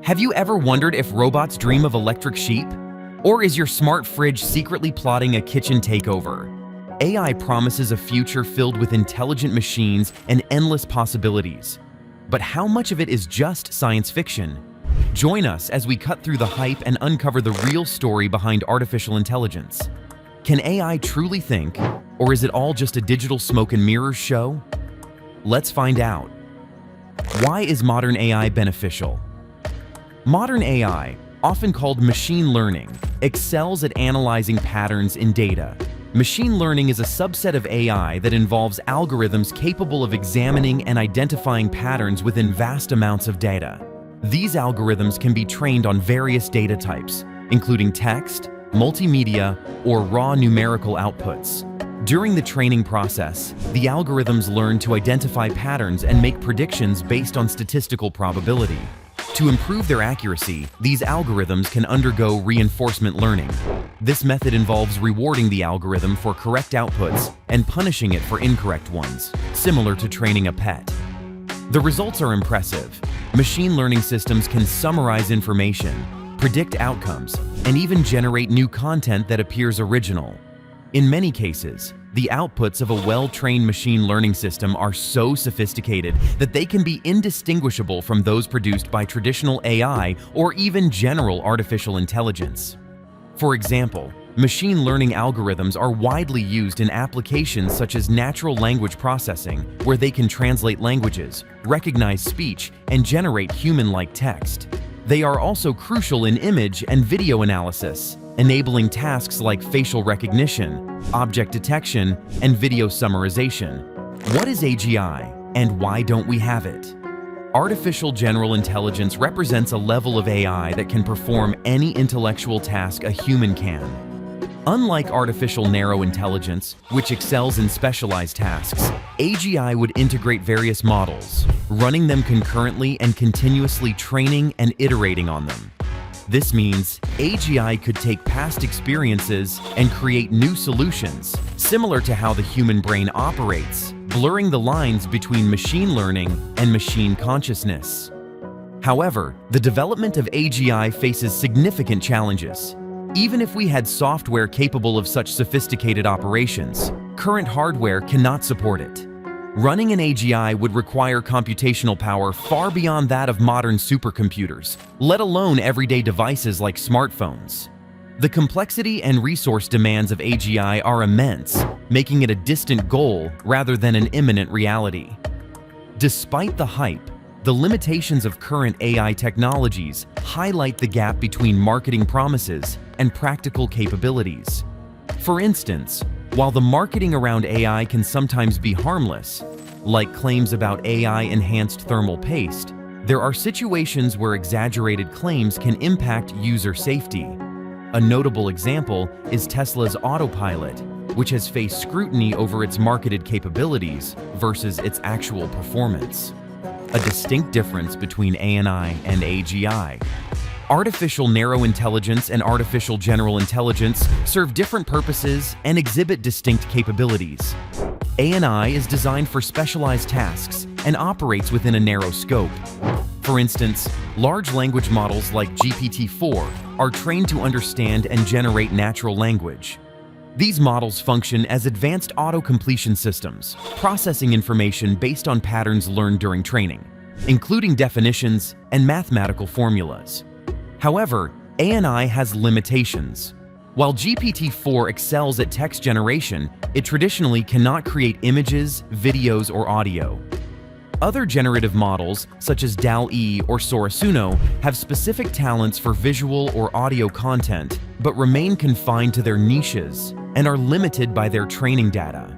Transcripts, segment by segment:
Have you ever wondered if robots dream of electric sheep? Or is your smart fridge secretly plotting a kitchen takeover? AI promises a future filled with intelligent machines and endless possibilities. But how much of it is just science fiction? Join us as we cut through the hype and uncover the real story behind artificial intelligence. Can AI truly think, or is it all just a digital smoke and mirrors show? Let's find out. Why is modern AI beneficial? Modern AI, often called machine learning, excels at analyzing patterns in data. Machine learning is a subset of AI that involves algorithms capable of examining and identifying patterns within vast amounts of data. These algorithms can be trained on various data types, including text, multimedia, or raw numerical outputs. During the training process, the algorithms learn to identify patterns and make predictions based on statistical probability. To improve their accuracy, these algorithms can undergo reinforcement learning. This method involves rewarding the algorithm for correct outputs and punishing it for incorrect ones, similar to training a pet. The results are impressive. Machine learning systems can summarize information, predict outcomes, and even generate new content that appears original. In many cases, the outputs of a well-trained machine learning system are so sophisticated that they can be indistinguishable from those produced by traditional AI or even general artificial intelligence. For example, machine learning algorithms are widely used in applications such as natural language processing, where they can translate languages, recognize speech, and generate human-like text. They are also crucial in image and video analysis, enabling tasks like facial recognition, object detection, and video summarization. What is AGI, and why don't we have it? Artificial general intelligence represents a level of AI that can perform any intellectual task a human can. Unlike artificial narrow intelligence, which excels in specialized tasks, AGI would integrate various models, running them concurrently and continuously training and iterating on them. This means AGI could take past experiences and create new solutions, similar to how the human brain operates, blurring the lines between machine learning and machine consciousness. However, the development of AGI faces significant challenges. Even if we had software capable of such sophisticated operations, current hardware cannot support it. Running an AGI would require computational power far beyond that of modern supercomputers, let alone everyday devices like smartphones. The complexity and resource demands of AGI are immense, making it a distant goal rather than an imminent reality. Despite the hype, the limitations of current AI technologies highlight the gap between marketing promises and practical capabilities. For instance, while the marketing around AI can sometimes be harmless, like claims about AI-enhanced thermal paste, there are situations where exaggerated claims can impact user safety. A notable example is Tesla's Autopilot, which has faced scrutiny over its marketed capabilities versus its actual performance. A distinct difference between ANI and AGI. Artificial narrow intelligence and artificial general intelligence serve different purposes and exhibit distinct capabilities. ANI is designed for specialized tasks and operates within a narrow scope. For instance, large language models like GPT-4 are trained to understand and generate natural language. These models function as advanced auto-completion systems, processing information based on patterns learned during training, including definitions and mathematical formulas. However, ANI has limitations. While GPT-4 excels at text generation, it traditionally cannot create images, videos, or audio. Other generative models, such as DALL-E or Sora Suno, have specific talents for visual or audio content, but remain confined to their niches and are limited by their training data.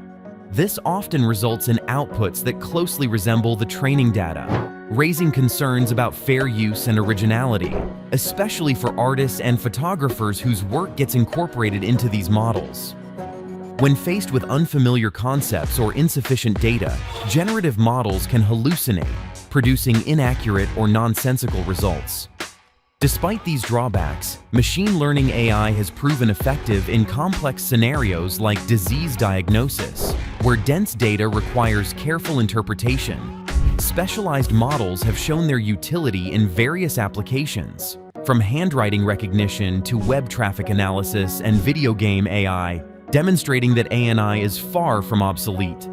This often results in outputs that closely resemble the training data, raising concerns about fair use and originality, especially for artists and photographers whose work gets incorporated into these models. When faced with unfamiliar concepts or insufficient data, generative models can hallucinate, producing inaccurate or nonsensical results. Despite these drawbacks, machine learning AI has proven effective in complex scenarios like disease diagnosis, where dense data requires careful interpretation. specialized models have shown their utility in various applications, from handwriting recognition to web traffic analysis and video game AI, demonstrating that ANI is far from obsolete.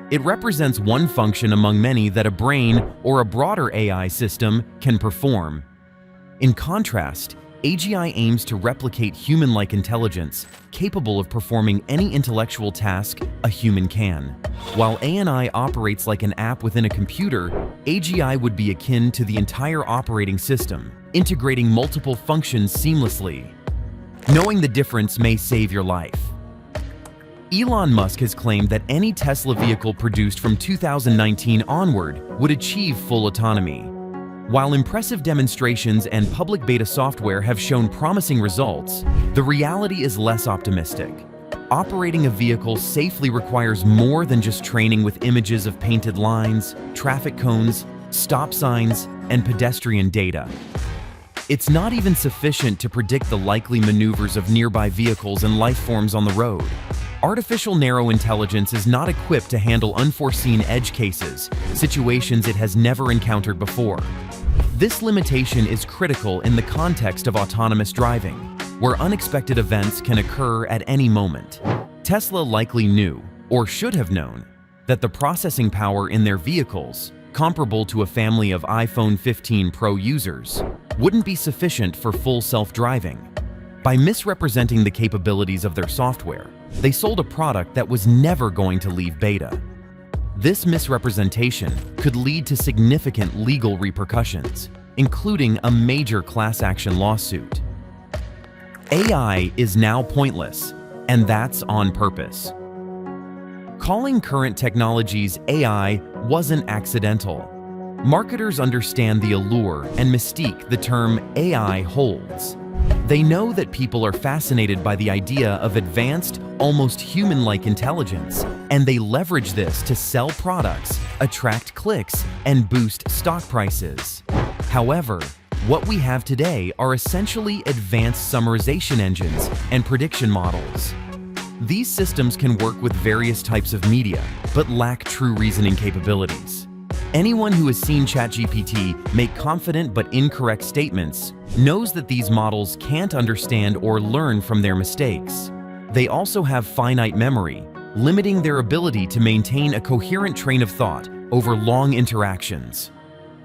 It represents one function among many that a brain or a broader AI system can perform. In contrast, AGI aims to replicate human-like intelligence, capable of performing any intellectual task a human can. While ANI operates like an app within a computer, AGI would be akin to the entire operating system, integrating multiple functions seamlessly. Knowing the difference may save your life. Elon Musk has claimed that any Tesla vehicle produced from 2019 onward would achieve full autonomy. While impressive demonstrations and public beta software have shown promising results, the reality is less optimistic. Operating a vehicle safely requires more than just training with images of painted lines, traffic cones, stop signs, and pedestrian data. It's not even sufficient to predict the likely maneuvers of nearby vehicles and life forms on the road. Artificial narrow intelligence is not equipped to handle unforeseen edge cases, situations it has never encountered before. This limitation is critical in the context of autonomous driving, where unexpected events can occur at any moment. Tesla likely knew, or should have known, that the processing power in their vehicles, comparable to a family of iPhone 15 Pro users, wouldn't be sufficient for full self-driving. By misrepresenting the capabilities of their software, they sold a product that was never going to leave beta. This misrepresentation could lead to significant legal repercussions, including a major class action lawsuit. AI is now pointless, and that's on purpose. Calling current technologies AI wasn't accidental. Marketers understand the allure and mystique the term AI holds. They know that people are fascinated by the idea of advanced, almost human-like intelligence, and they leverage this to sell products, attract clicks, and boost stock prices. However, what we have today are essentially advanced summarization engines and prediction models. These systems can work with various types of media, but lack true reasoning capabilities. Anyone who has seen ChatGPT make confident but incorrect statements knows that these models can't understand or learn from their mistakes. They also have finite memory, limiting their ability to maintain a coherent train of thought over long interactions.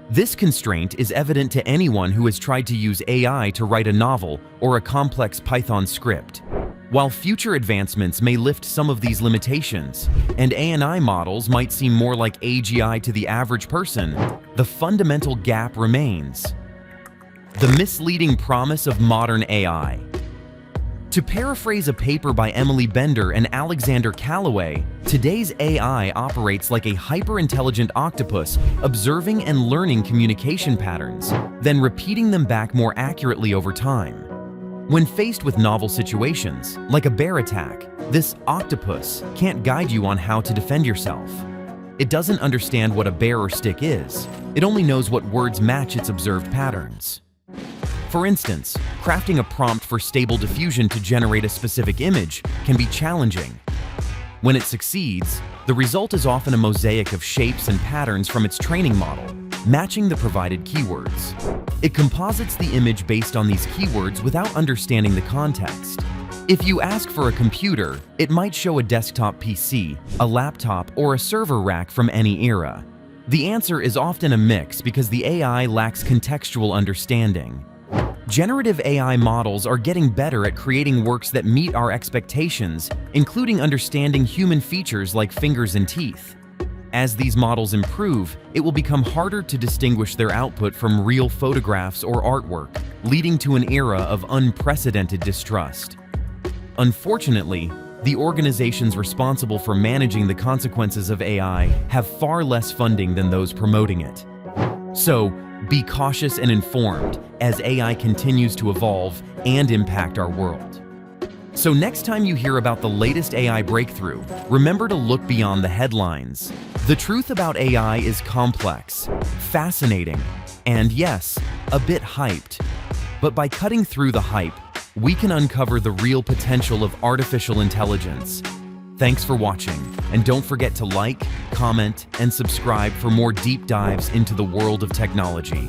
This constraint is evident to anyone who has tried to use AI to write a novel or a complex Python script. While future advancements may lift some of these limitations, and ANI models might seem more like AGI to the average person, the fundamental gap remains. The misleading promise of modern AI. To paraphrase a paper by Emily Bender and Alexander Callaway, today's AI operates like a hyper-intelligent octopus, observing and learning communication patterns, then repeating them back more accurately over time. When faced with novel situations, like a bear attack, this octopus can't guide you on how to defend yourself. It doesn't understand what a bear or stick is. It only knows what words match its observed patterns. For instance, crafting a prompt for Stable Diffusion to generate a specific image can be challenging. When it succeeds, the result is often a mosaic of shapes and patterns from its training model, matching the provided keywords. It composites the image based on these keywords without understanding the context. If you ask for a computer, it might show a desktop PC, a laptop, or a server rack from any era. The answer is often a mix because the AI lacks contextual understanding. Generative AI models are getting better at creating works that meet our expectations, including understanding human features like fingers and teeth. As these models improve, it will become harder to distinguish their output from real photographs or artwork, leading to an era of unprecedented distrust. Unfortunately, the organizations responsible for managing the consequences of AI have far less funding than those promoting it. So, be cautious and informed as AI continues to evolve and impact our world. So next time you hear about the latest AI breakthrough, remember to look beyond the headlines. The truth about AI is complex, fascinating, and yes, a bit hyped. But by cutting through the hype, we can uncover the real potential of artificial intelligence. Thanks for watching, and don't forget to like, comment, and subscribe for more deep dives into the world of technology.